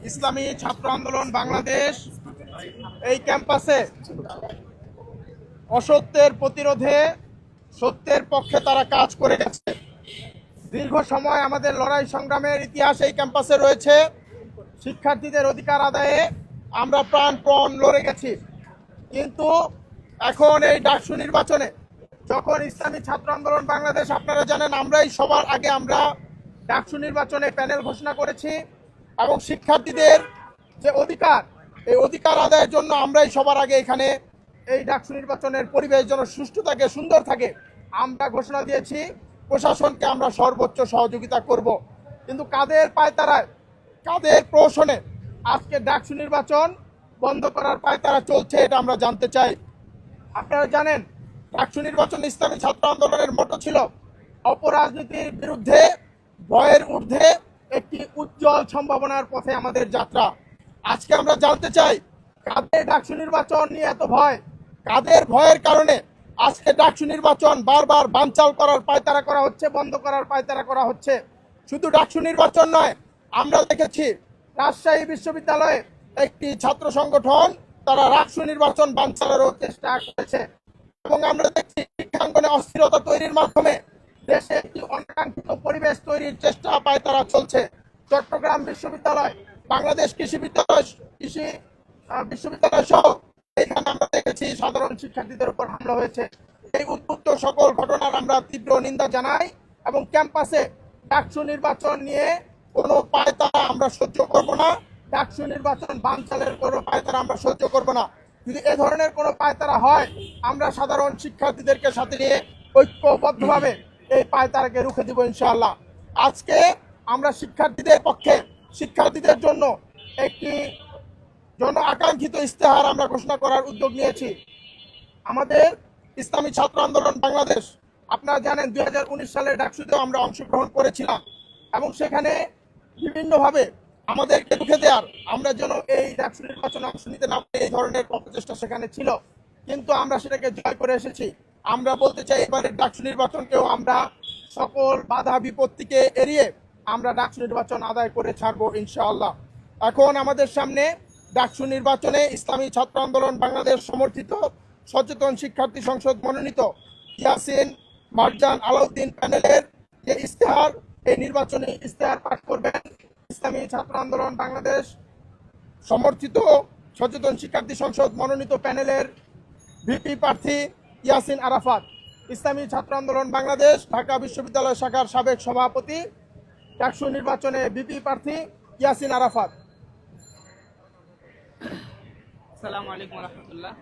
ইসলামী ছাত্র আন্দোলন বাংলাদেশ এই ক্যাম্পাসে অসত্যের প্রতিরোধে সত্যের পক্ষে তারা কাজ করে গেছে। দীর্ঘ সময় আমাদের লড়াই সংগ্রামের ইতিহাস এই ক্যাম্পাসে রয়েছে। শিক্ষার্থীদের অধিকার আদায়ে আমরা প্রাণপণ লড়ে গেছি, কিন্তু এখন এই ডাকসু নির্বাচনে যখন ইসলামী ছাত্র আন্দোলন বাংলাদেশ, আপনারা জানেন আমরাই সবার আগে আমরা ডাকসু নির্বাচনে প্যানেল ঘোষণা করেছি এবং শিক্ষার্থীদের যে অধিকার, এই অধিকার আদায়ের জন্য আমরাই সবার আগে এখানে এই ডাকসু নির্বাচনের পরিবেশ যেন সুষ্ঠু থাকে, সুন্দর থাকে, আমরা ঘোষণা দিয়েছি প্রশাসনকে আমরা সর্বোচ্চ সহযোগিতা করব। কিন্তু কাদের পায়তারায়, কাদের প্রহসনে আজকে ডাকসু নির্বাচন বন্ধ করার পায়তারা চলছে, এটা আমরা জানতে চাই। আপনারা জানেন ডাকসু নির্বাচন ইসলামী ছাত্র আন্দোলনের মোটো ছিল অপরাজনীতির বিরুদ্ধে ভয়ের ঊর্ধ্বে একটি উজ্জ্বল সম্ভাবনার পথে আমাদের যাত্রা। আজকে আমরা জানতে চাই কাদের ডাকসু নির্বাচন নিয়ে এত ভয়, কাদের ভয়ের কারণে আজকে ডাকসু নির্বাচন বারবার বানচাল করার পায়তারা করা হচ্ছে, বন্ধ করার পায়তারা করা হচ্ছে। শুধু ডাকসু নির্বাচন নয়, আমরা দেখেছি রাজশাহী বিশ্ববিদ্যালয়ে একটি ছাত্র সংগঠন তারা ডাকসু নির্বাচন বানচালেরও চেষ্টা করেছে এবং আমরা দেখছি শিক্ষাঙ্গনে অস্থিরতা তৈরির মাধ্যমে দেশে একটি অনাকাঙ্ক্ষিত পরিবেশ তৈরির চেষ্টা পায়তারা চলছে। চট্টগ্রাম বিশ্ববিদ্যালয়, বাংলাদেশ কৃষি বিশ্ববিদ্যালয় সহ এখানে আমরা দেখেছি সাধারণ শিক্ষার্থীদের উপর হামলা হয়েছে। এই উদ্ভুত সকল ঘটনার আমরা তীব্র নিন্দা জানাই এবং ক্যাম্পাসে ডাকসু নির্বাচন নিয়ে কোনো পায়তারা আমরা সহ্য করব না। ডাকসু নির্বাচন বানচালের কোনো পায়তারা আমরা সহ্য করব না। যদি এ ধরনের কোনো পায়তারা হয়, আমরা সাধারণ শিক্ষার্থীদেরকে সাথে নিয়ে ঐক্যবদ্ধভাবে এই পায়তারাকে রুখে দিব ইনশাআল্লাহ। আজকে আমরা শিক্ষার্থীদের পক্ষে, শিক্ষার্থীদের জন্য একটি জন আকাঙ্ক্ষিত ইস্তেহার আমরা ঘোষণা করার উদ্যোগ নিয়েছি। আমাদের ইসলামী ছাত্র আন্দোলন বাংলাদেশ, আপনারা জানেন 2019 সালের ডাকসুতেও আমরা অংশগ্রহণ করেছিলাম এবং সেখানে বিভিন্নভাবে আমাদেরকে রুখে দেওয়ার, আমরা যেন এই ডাকসু নির্বাচনে অংশ নিতে না পারি, এই ধরনের প্রচেষ্টা সেখানে ছিল, কিন্তু আমরা সেটাকে জয় করে এসেছি। আমরা বলতে চাই এবারের ডাকসু নির্বাচনকেও আমরা সকল বাধা বিপত্তিকে এড়িয়ে আমরা ডাকসু নির্বাচন আদায় করে ছাড়বো ইনশাআল্লাহ। এখন আমাদের সামনে ডাকসু নির্বাচনে ইসলামী ছাত্র আন্দোলন বাংলাদেশ সমর্থিত সচেতন শিক্ষার্থী সংসদ মনোনীত ইয়াসিন মারজান আলাউদ্দিন প্যানেলের যে ইস্তেহার, এই নির্বাচনী ইস্তেহার পাঠ করবেন ইসলামী ছাত্র আন্দোলন বাংলাদেশ সমর্থিত সচেতন শিক্ষার্থী সংসদ মনোনীত প্যানেলের ভিপি প্রার্থী ইয়াসিন আরাফাত। ইসলামী ছাত্র আন্দোলন বাংলাদেশ ঢাকা বিশ্ববিদ্যালয় শাখার সাবেক সভাপতি, ডাকসু নির্বাচনে ভিপি প্রার্থী ইয়াসিন আরাফাত। আসসালামু আলাইকুম ওয়া রাহমাতুল্লাহ।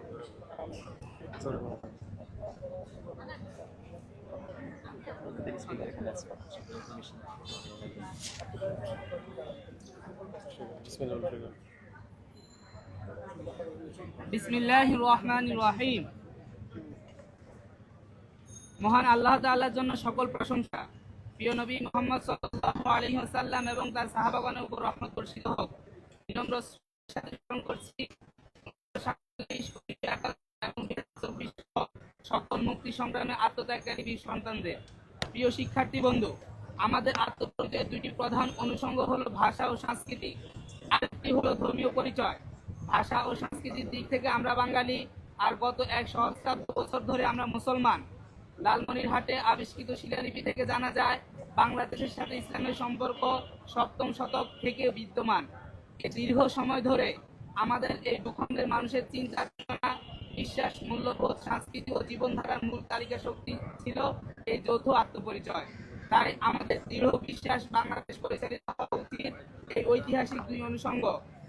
বিসমিল্লাহির রহমানির রহিম। মহান আল্লাহ তাআলার জন্য সকল প্রশংসা। প্রিয় নবী মুহাম্মদ সাল্লাল্লাহু আলাইহি ওয়াসাল্লাম এবং তার সাহাবাগণের উপর রহমত বর্ষিত হোক। বিনম্র সাথে স্মরণ করছি সকল মুক্তি সংগ্রামে আত্মত্যাগকারী বীর সন্তানদের। প্রিয় শিক্ষার্থী বন্ধু, আমাদের আত্মপরিচয়ের দুইটি প্রধান অনুষঙ্গ হলো ভাষা ও সংস্কৃতি, আরেকটি হলো ধর্মীয় পরিচয়। ভাষা ও সংস্কৃতির দিক থেকে আমরা বাঙালি, আর গত 1 সহস্রাব্দ বছর ধরে আমরা মুসলমান। লালমনিরহাটে আবিষ্কৃত শিলালিপি থেকে জানা যায় বাংলাদেশের সাথে ইসলামের সম্পর্ক 7ম শতক থেকে বিদ্যমান। এই দীর্ঘ সময় ধরে আমাদের এই ভূখণ্ডের মানুষের চিন্তা, চেতনা, বিশ্বাস, মূল্যবোধ, সংস্কৃতি ও জীবনধারার মূল তালিকা শক্তি ছিল এই যৌথ আত্মপরিচয়। তাই আমাদের দৃঢ় বিশ্বাস বাংলাদেশ পরিচালিত হওয়া উচিত এই ঐতিহাসিক দুই অনুষঙ্গ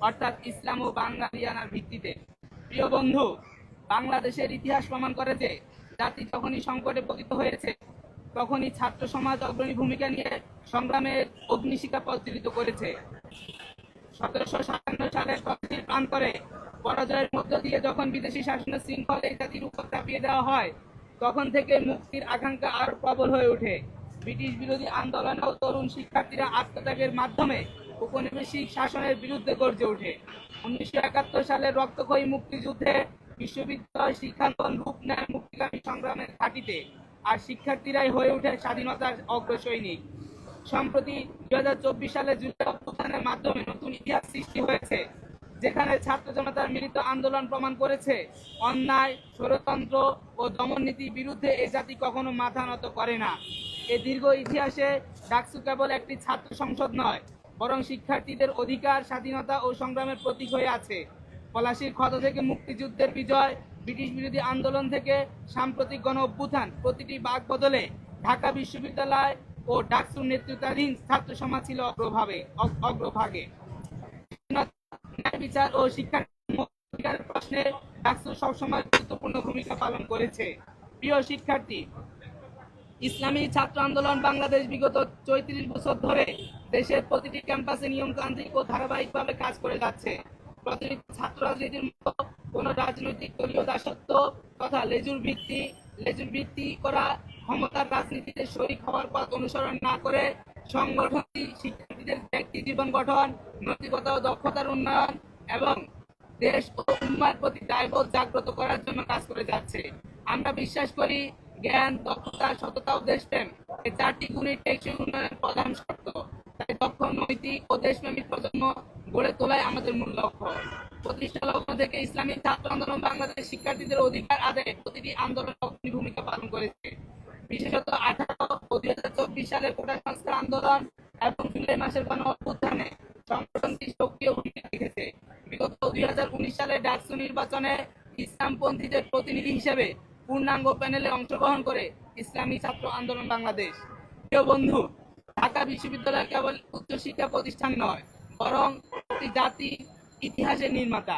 অর্থাৎ ইসলাম ও বাঙালিয়ানার ভিত্তিতে। প্রিয় বন্ধু, বাংলাদেশের ইতিহাস প্রমাণ করে যে জাতি যখনই সংকটে পতিত হয়েছে তখনই ছাত্র সমাজ অগ্রণী ভূমিকা নিয়ে সংগ্রামের অগ্নিশিখা প্রজ্বলিত করেছে। 1757 সালের কক্সের প্রান্তরে পরাজয়ের মধ্য দিয়ে যখন বিদেশি শাসনের শৃঙ্খল এই জাতির উপর চাপিয়ে দেওয়া হয়, তখন থেকে মুক্তির আকাঙ্ক্ষা আরো প্রবল হয়ে ওঠে। ব্রিটিশ বিরোধী আন্দোলনে তরুণ শিক্ষার্থীরা আত্মত্যাগের মাধ্যমে উপনিবেশিক শাসনের বিরুদ্ধে গর্জে ওঠে। 1971 সালের রক্তক্ষয়ী মুক্তিযুদ্ধে বিশ্ববিদ্যালয় শিক্ষাঙ্গন রূপ নেয় মুক্তিকামী সংগ্রামের ঘাঁটিতে, আর শিক্ষার্থীরাই হয়ে ওঠে স্বাধীনতার অগ্রসৈনিক। সম্প্রতি 2024 সালে জুলাই অভ্যুত্থানের মাধ্যমে নতুন ইতিহাস সৃষ্টি হয়েছে, যেখানে ছাত্র জনতার মিলিত আন্দোলন প্রমাণ করেছে অন্যায়, স্বৈরতন্ত্র ও দমননীতির বিরুদ্ধে এ জাতি কখনো মাথা নত করে না। এ দীর্ঘ ইতিহাসে ডাকসু কেবল একটি ছাত্র সংসদ নয়, বরং শিক্ষার্থীদের অধিকার, স্বাধীনতা ও সংগ্রামের প্রতীক হয়ে আছে। পলাশীর ক্ষত থেকে মুক্তিযুদ্ধের বিজয়, ব্রিটিশ বিরোধী আন্দোলন থেকে সাম্প্রতিক গণ অভ্যুত্থান, প্রতিটি বাক বদলে ঢাকা বিশ্ববিদ্যালয় ও ডাকসুর নেতৃত্বাধীন ছাত্র সমাজ ছিল অগ্রভাগে। ন্যায় বিচার ও শিক্ষার অধিকারের প্রশ্নে ডাকসু সবসময় গুরুত্বপূর্ণ ভূমিকা পালন করেছে। প্রিয় শিক্ষার্থী, ইসলামী ছাত্র আন্দোলন বাংলাদেশ বিগত 34 বছর ধরে দেশের প্রতিটি ক্যাম্পাসে নিয়মতান্ত্রিক ও ধারাবাহিকভাবে কাজ করে যাচ্ছে। প্রতিটি ছাত্র রাজনীতির মতো কোন রাজনৈতিক দলীয় দাসত্ব তথা লেজুর ভিত্তি করা ক্ষমতার রাজনীতিতে শরিক হওয়ার পথ অনুসরণ না করে সংগঠনটি শিক্ষার্থীদের ব্যক্তি জীবন গঠন, নৈতিকতা ও দক্ষতার উন্নয়ন এবং দেশ ও উম্মার প্রতি দায়বোধ জাগ্রত করার জন্য কাজ করে যাচ্ছে। আমরা বিশ্বাস করি জ্ঞান, দক্ষতা, সততা ও দেশপ্রেম এই চারটি গুণই টেকসই উন্নয়নের প্রধান শর্ত। তাই দক্ষ, নৈতিক ও দেশপ্রেমিক প্রজন্ম গড়ে তোলাই আমাদের মূল লক্ষ্য। প্রতিষ্ঠা লগ্ন থেকে ইসলামী ছাত্র আন্দোলন বাংলাদেশের শিক্ষার্থীদের অধিকার আদায়ে প্রতিটি আন্দোলন অগ্রণী ভূমিকা পালন করেছে। বিশেষত 18 ও 2024 সালের কোটা সংস্কার আন্দোলন এবং জুলাই মাসের গণ অভ্যুত্থানে সংগঠনটি সক্রিয় ভূমিকা রেখেছে। বিগত 2019 সালে ডাকসু নির্বাচনে ইসলামপন্থীদের প্রতিনিধি হিসেবে পূর্ণাঙ্গ প্যানেলে অংশগ্রহণ করে ইসলামী ছাত্র আন্দোলন বাংলাদেশ। প্রিয় বন্ধু, ঢাকা বিশ্ববিদ্যালয় কেবল উচ্চশিক্ষা প্রতিষ্ঠান নয়, বরং একটি জাতির ইতিহাসের নির্মাতা।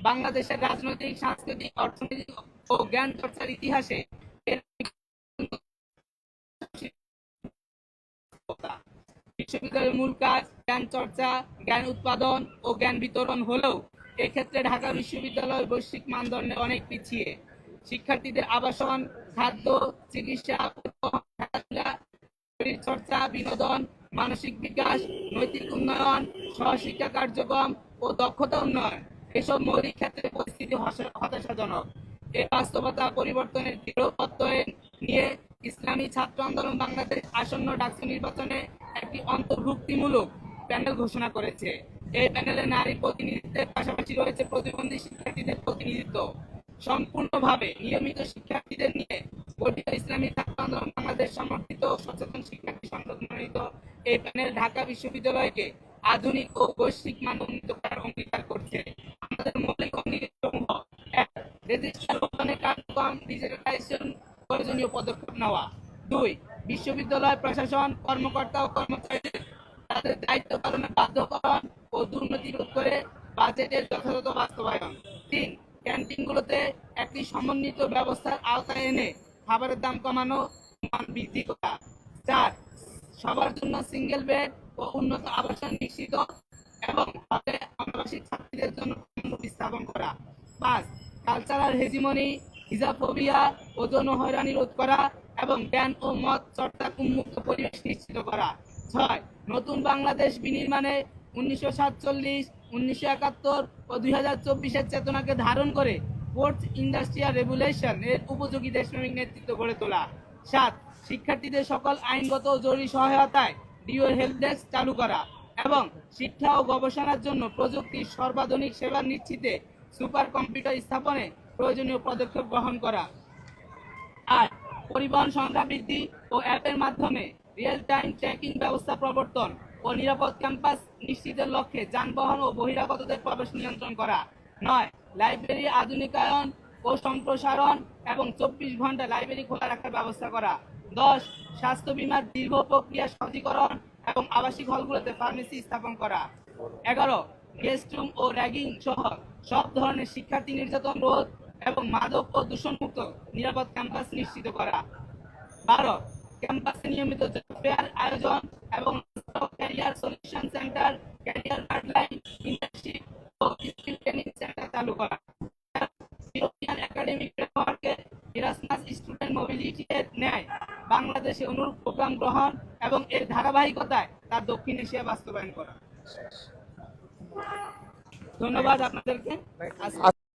বাংলাদেশের রাজনৈতিক, সাংস্কৃতিক, অর্থনৈতিক ও জ্ঞান চর্চার ইতিহাসে এর বিশ্ববিদ্যালয়ের মূল কাজ জ্ঞান চর্চা, জ্ঞান উৎপাদন ও জ্ঞান বিতরণ হলেও এক্ষেত্রে ঢাকা বিশ্ববিদ্যালয় বৈশ্বিক মানদণ্ডে অনেক পিছিয়ে। শিক্ষার্থীদের আবাসন, খাদ্য, চিকিৎসা, খেলাধুলা, শরীরচর্চা, বিনোদন, মানসিক বিকাশ, নৈতিক উন্নয়ন, সহশিক্ষা কার্যক্রম ও দক্ষতা উন্নয়ন এসব মৌলিক ক্ষেত্রে পরিস্থিতি হতাশাজনক। এই বাস্তবতা পরিবর্তনের দৃঢ় প্রত্যয় নিয়ে ইসলামী ছাত্র আন্দোলন বাংলাদেশ আসন্ন ডাকসু নির্বাচনে একটি অন্তর্ভুক্তিমূলক প্যানেল ঘোষণা করেছে। এই প্যানেলে নারী প্রতিনিধিত্বের পাশাপাশি রয়েছে প্রতিবন্ধী শিক্ষার্থীদের প্রতিনিধিত্ব। সম্পূর্ণভাবে নিয়মিত শিক্ষার্থীদের নিয়ে গঠিত ইসলামী ছাত্র আন্দোলন বাংলাদেশ সমর্থিত ও সচেতন শিক্ষার্থী সংসদ মনোনীত এই প্যানেল ঢাকা বিশ্ববিদ্যালয়কে আধুনিক ও বৈশ্বিক মান উন্নীত করার অঙ্গীকার করছে। আমাদের মৌলিক অঙ্গীকারসমূহ: 1. রেজিস্ট্রার রূপায়ণের কার্যক্রম ডিজিটালাইজেশন প্রয়োজনীয় পদক্ষেপ নেওয়া। 2. বিশ্ববিদ্যালয় প্রশাসন, কর্মকর্তা ও কর্মচারীদের তাদের দায়িত্ব পালনে বাধ্যকরণ ও দুর্নীতি রোধ করে বাজেটের যথাযথ বাস্তবায়ন। 3. ক্যান্টিনগুলোতে একটি সমন্বিত ব্যবস্থার আওতায় এনে খাবারের দাম কমানো, মান বৃদ্ধি করা। 4. সবার জন্য সিঙ্গেল বেড ও উন্নত আবাসন নিশ্চিত এবং আবাসিক ছাত্রীদের জন্য স্থাপন করা। 5. কালচারাল হেজিমনি, হিজাফোবিয়া ও যৌন হয়রানি রোধ করা এবং জ্ঞান ও মত চর্চার উন্মুক্ত পরিবেশ নিশ্চিত করা। 6. নতুন বাংলাদেশ বিনির্মাণে 1947, 1971 ও 2024-এর চেতনাকে ধারণ করে ফোর্থ ইন্ডাস্ট্রিয়াল রেভলিউশন এর উপযোগী দেশপ্রেমিক নেতৃত্ব গড়ে তোলা। 7. শিক্ষার্থীদের সকল আইনগত ও জরুরি সহায়তায় ডিও হেল্প ডেস্ক চালু করা এবং শিক্ষা ও গবেষণার জন্য প্রযুক্তির সর্বাধুনিক সেবা নিশ্চিতে সুপার কম্পিউটার স্থাপনে প্রয়োজনীয় পদক্ষেপ গ্রহণ করা। 8. পরিবহন সংখ্যা বৃদ্ধি ও অ্যাপের মাধ্যমে রিয়েল টাইম ট্র্যাকিং ব্যবস্থা প্রবর্তন ও নিরাপদ ক্যাম্পাস নিশ্চিতের লক্ষ্যে যানবাহন ও বহিরাগতদের প্রবেশ নিয়ন্ত্রণ করা। 9. লাইব্রেরি আধুনিকায়ন ও সম্প্রসারণ এবং 24 ঘন্টা লাইব্রেরি খোলা রাখার ব্যবস্থা করা। 10. স্বাস্থ্য বীমার দীর্ঘ প্রক্রিয়া সহজীকরণ এবং আবাসিক হলগুলোতে ফার্মেসি স্থাপন করা। 11. গেস্ট রুম ও র্যাগিং সহ সব ধরনের শিক্ষার্থী নির্যাতন রোধ এবং মাদক ও দূষণমুক্ত নিরাপদ ক্যাম্পাস নিশ্চিত করা। 12. ক্যাম্পাসে নিয়মিত জব ফেয়ার আয়োজন এবং career solution centre, career guideline, internship ও স্কিল ট্রেনিং সেন্টার চালু করা। ইউরোপিয়ান একাডেমিক ফ্রেমওয়ার্কে ইরাসমাস স্টুডেন্ট মোবিলিটি এর ন্যায় বাংলাদেশে অনুরূপ প্রোগ্রাম গ্রহণ এবং এর ধারাবাহিকতায় তার দক্ষিণ এশিয়া বাস্তবায়ন করা। ধন্যবাদ আপনাদেরকে।